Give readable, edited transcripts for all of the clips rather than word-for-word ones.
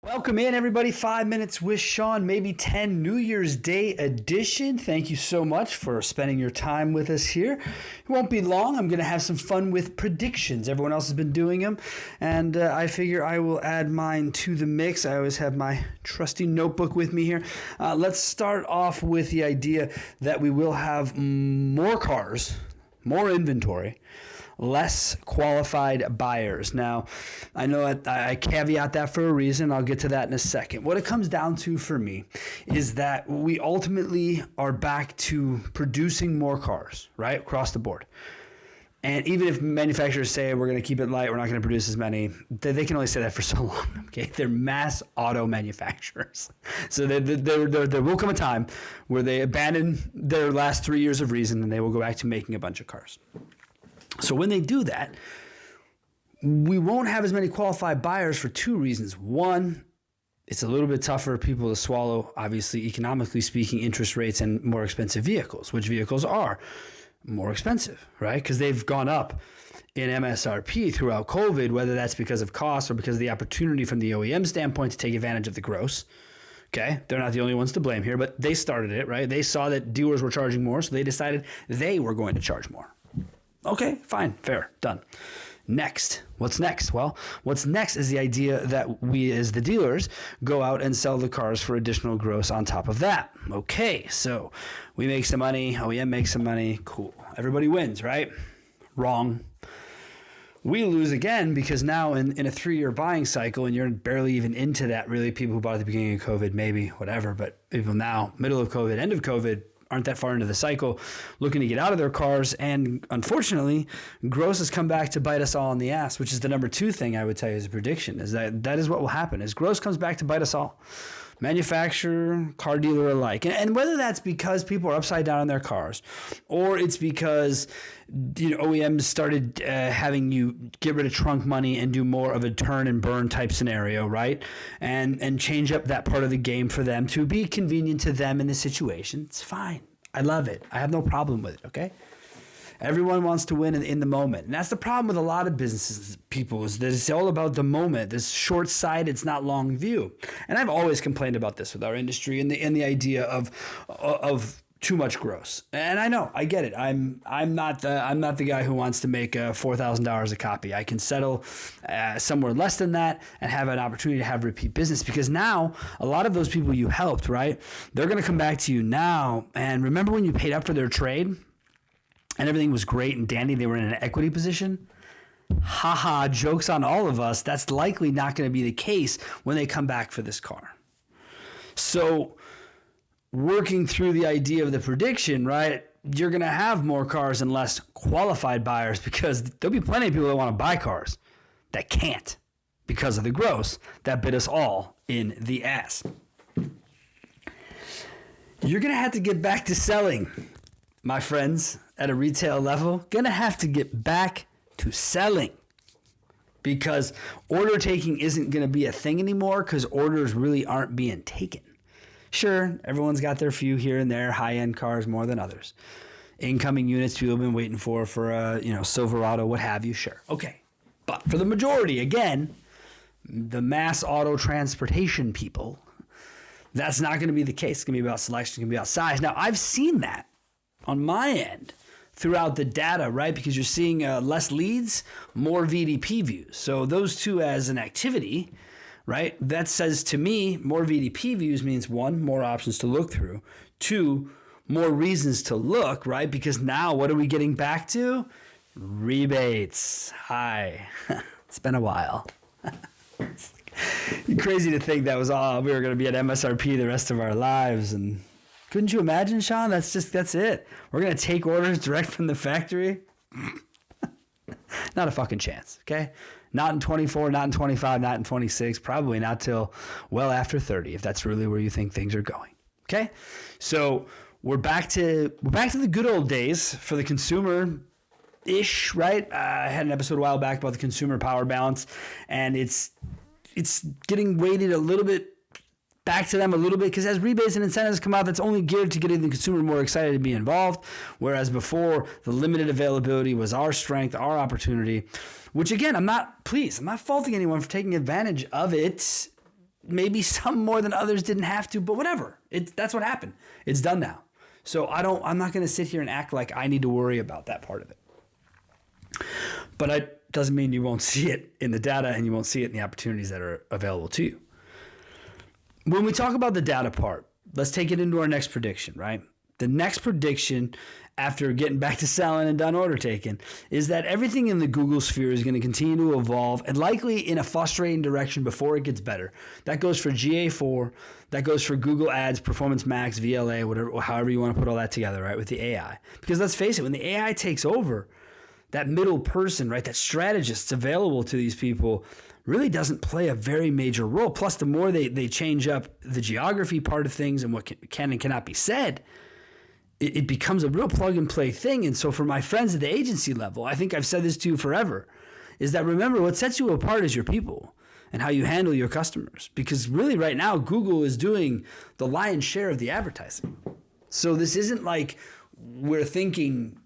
Welcome in, everybody. 5 minutes with Sean, maybe 10 New Year's Day edition. Thank you so much for spending your time with us here. It won't be long. I'm going to have some fun with predictions. Everyone else has been doing them, and I figure I will add mine to the mix. I always have my trusty notebook with me here. Let's start off with the idea that we will have more cars, more inventory, less qualified buyers. Now, I know I caveat that for a reason. I'll get to that in a second. What it comes down to for me is that we ultimately are back to producing more cars, right, across the board. And even if manufacturers say we're going to keep it light, we're not going to produce as many, they can only say that for so long. Okay, they're mass auto manufacturers, so there will come a time where they abandon their last 3 years of reason and they will go back to making a bunch of cars. So when they do that, we won't have as many qualified buyers for two reasons. One, it's a little bit tougher for people to swallow, obviously, economically speaking, interest rates and more expensive vehicles, which vehicles are more expensive, right? Because they've gone up in MSRP throughout COVID, whether that's because of cost or because of the opportunity from the OEM standpoint to take advantage of the gross. Okay, they're not the only ones to blame here, but they started it, right? They saw that dealers were charging more, so they decided they were going to charge more. Okay, fine, fair, done. Next, what's next? Well, what's next is the idea that we as the dealers go out and sell the cars for additional gross on top of that. Okay, so we make some money, OEM makes some money, cool. Everybody wins, right? Wrong. We lose again because now in a 3-year buying cycle, and you're barely even into that, really, people who bought at the beginning of COVID, maybe, whatever, but people now, middle of COVID, end of COVID, aren't that far into the cycle, looking to get out of their cars. And unfortunately, gross has come back to bite us all in the ass, which is the number 2 thing I would tell you as a prediction, is that is what will happen, is gross comes back to bite us all. Manufacturer, car dealer alike. And whether that's because people are upside down on their cars, or it's because OEMs started having you get rid of trunk money and do more of a turn and burn type scenario, right? And change up that part of the game for them to be convenient to them in the situation. It's fine. I love it. I have no problem with it, okay? Everyone wants to win in the moment. And that's the problem with a lot of businesses, people, is that it's all about the moment. This short-sighted, it's not long view. And I've always complained about this with our industry and the idea of too much gross. And I know, I get it. I'm not the guy who wants to make $4,000 a copy. I can settle somewhere less than that and have an opportunity to have repeat business, because now a lot of those people you helped, right, they're going to come back to you now. And remember when you paid up for their trade and everything was great and dandy, they were in an equity position? Haha, joke's on all of us. That's likely not going to be the case when they come back for this car. So working through the idea of the prediction, right, you're going to have more cars and less qualified buyers, because there'll be plenty of people that want to buy cars that can't because of the gross that bit us all in the ass. You're going to have to get back to selling, my friends, at a retail level. Going to have to get back to selling, because order taking isn't going to be a thing anymore, because orders really aren't being taken. Sure, everyone's got their few here and there, high-end cars more than others. Incoming units people have been waiting for a Silverado, what have you, sure. Okay. But for the majority, again, the mass auto transportation people, that's not going to be the case. It's going to be about selection, it's going to be about size. Now, I've seen that on my end throughout the data, right? Because you're seeing less leads, more VDP views. So those two as an activity, right? That says to me, more VDP views means 1, more options to look through. 2, more reasons to look, right? Because now what are we getting back to? Rebates. Hi. It's been a while. It's crazy to think that was all we were going to be at MSRP the rest of our lives. And couldn't you imagine, Sean? That's it. We're going to take orders direct from the factory. Not a fucking chance, okay? Not in 24, not in 25, not in 26, probably not till well after 30, if that's really where you think things are going, okay? So we're back to the good old days for the consumer-ish, right? I had an episode a while back about the consumer power balance, and it's getting weighted a little bit back to them a little bit, because as rebates and incentives come out, that's only geared to getting the consumer more excited to be involved. Whereas before, the limited availability was our strength, our opportunity, which again, I'm not faulting anyone for taking advantage of it. Maybe some more than others didn't have to, but whatever. That's what happened. It's done now. So I'm not going to sit here and act like I need to worry about that part of it. But it doesn't mean you won't see it in the data and you won't see it in the opportunities that are available to you. When we talk about the data part, let's take it into our next prediction, right? The next prediction, after getting back to selling and done order taking, is that everything in the Google sphere is going to continue to evolve, and likely in a frustrating direction before it gets better. That goes for GA4, that goes for Google Ads, Performance Max, VLA, whatever, however you want to put all that together, right, with the AI. Because let's face it, when the AI takes over, that middle person, right, that strategist available to these people really doesn't play a very major role. Plus, the more they change up the geography part of things and what can and cannot be said, it becomes a real plug and play thing. And so for my friends at the agency level, I think I've said this to you forever, is that remember, what sets you apart is your people and how you handle your customers. Because really right now, Google is doing the lion's share of the advertising. So this isn't like we're thinking,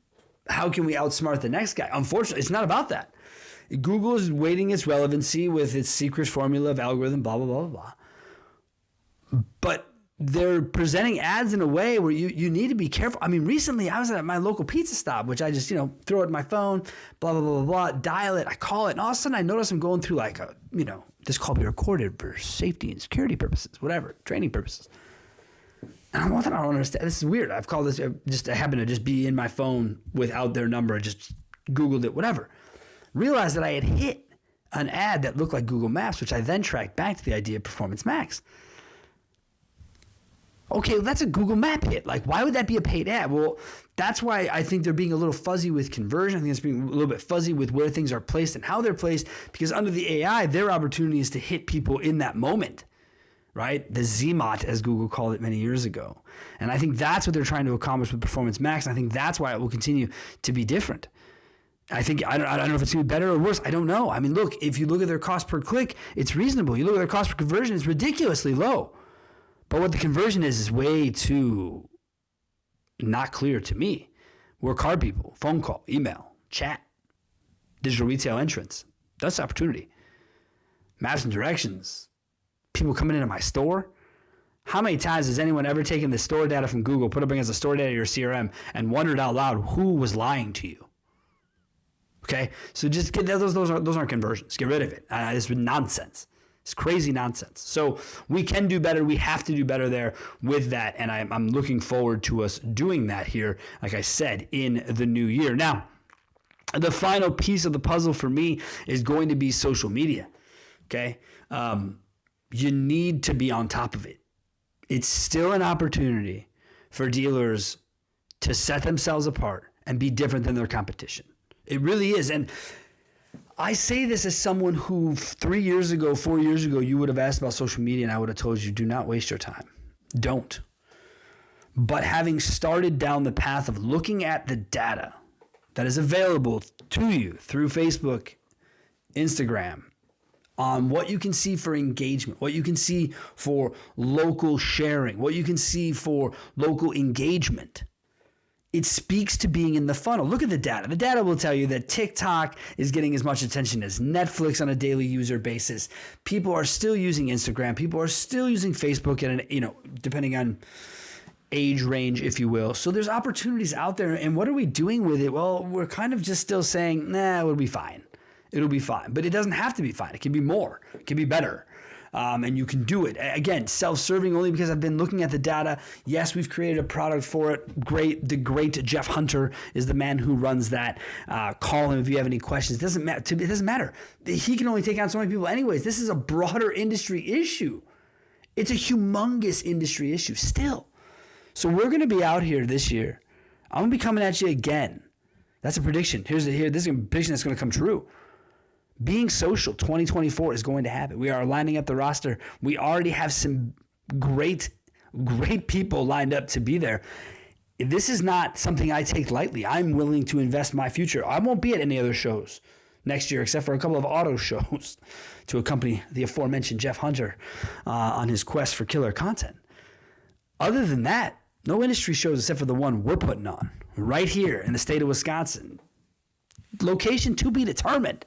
how can we outsmart the next guy? Unfortunately, it's not about that. Google is weighting its relevancy with its secret formula of algorithm, blah, blah, blah, blah. But they're presenting ads in a way where you need to be careful. I mean, recently I was at my local pizza stop, which I just, throw it in my phone, blah, blah, blah, blah, blah, dial it, I call it, and all of a sudden I notice I'm going through like this call be recorded for safety and security purposes, whatever, training purposes. And I don't understand. This is weird. I've called this, I happen to just be in my phone without their number, just Googled it, whatever. Realized that I had hit an ad that looked like Google Maps, which I then tracked back to the idea of Performance Max. Okay, well, that's a Google Map hit. Like, why would that be a paid ad? Well, that's why I think they're being a little fuzzy with conversion. I think it's being a little bit fuzzy with where things are placed and how they're placed, because under the AI, their opportunity is to hit people in that moment, right? The ZMOT, as Google called it many years ago. And I think that's what they're trying to accomplish with Performance Max. And I think that's why it will continue to be different. I don't know if it's going to be better or worse. I don't know. I mean, look, if you look at their cost per click, it's reasonable. You look at their cost per conversion, it's ridiculously low. But what the conversion is way too not clear to me. We're car people, phone call, email, chat, digital retail entrance. That's opportunity. Maps and directions. People coming into my store. How many times has anyone ever taken the store data from Google, put it up against the store data of your CRM, and wondered out loud who was lying to you? Okay, so just get those aren't conversions. Get rid of it. It's nonsense. It's crazy nonsense. So we can do better. We have to do better there with that, and I'm looking forward to us doing that here, like I said, in the new year. Now, the final piece of the puzzle for me is going to be social media. Okay, you need to be on top of it. It's still an opportunity for dealers to set themselves apart and be different than their competition. It really is. And I say this as someone who 4 years ago, you would have asked about social media and I would have told you, do not waste your time. Don't. But having started down the path of looking at the data that is available to you through Facebook, Instagram, on what you can see for engagement, what you can see for local sharing, what you can see for local engagement, it speaks to being in the funnel. Look at the data. The data will tell you that TikTok is getting as much attention as Netflix on a daily user basis. People are still using Instagram. People are still using Facebook, and depending on age range, if you will. So there's opportunities out there. And what are we doing with it? Well, we're kind of just still saying, it'll be fine. It'll be fine. But it doesn't have to be fine. It can be more. It can be better. And you can do it. Again, self-serving only because I've been looking at the data. Yes, we've created a product for it. Great. The great Jeff Hunter is the man who runs that. Call him if you have any questions. It doesn't matter. He can only take on so many people anyways. This is a broader industry issue. It's a humongous industry issue still. So we're going to be out here this year. I'm going to be coming at you again. That's a prediction. This is a prediction that's going to come true. Being social 2024 is going to happen. We are lining up the roster. We already have some great people lined up to be there. This is not something I take lightly. I'm willing to invest my future. I won't be at any other shows next year, except for a couple of auto shows to accompany the aforementioned Jeff Hunter on his quest for killer content. Other than that, no industry shows except for the one we're putting on right here in the state of Wisconsin. Location to be determined,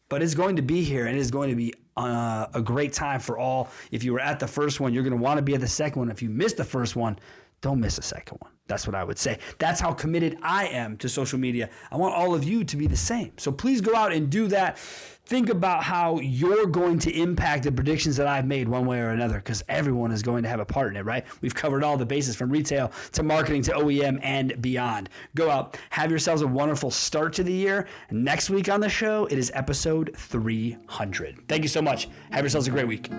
but it's going to be here, and it's going to be a great time for all. If you were at the first one, you're going to want to be at the second one. If you missed the first one, don't miss the second one. That's what I would say. That's how committed I am to social media. I want all of you to be the same. So please go out and do that. Think about how you're going to impact the predictions that I've made one way or another, because everyone is going to have a part in it, right? We've covered all the bases from retail to marketing to OEM and beyond. Go out, have yourselves a wonderful start to the year. Next week on the show, it is episode 300. Thank you so much. Have yourselves a great week.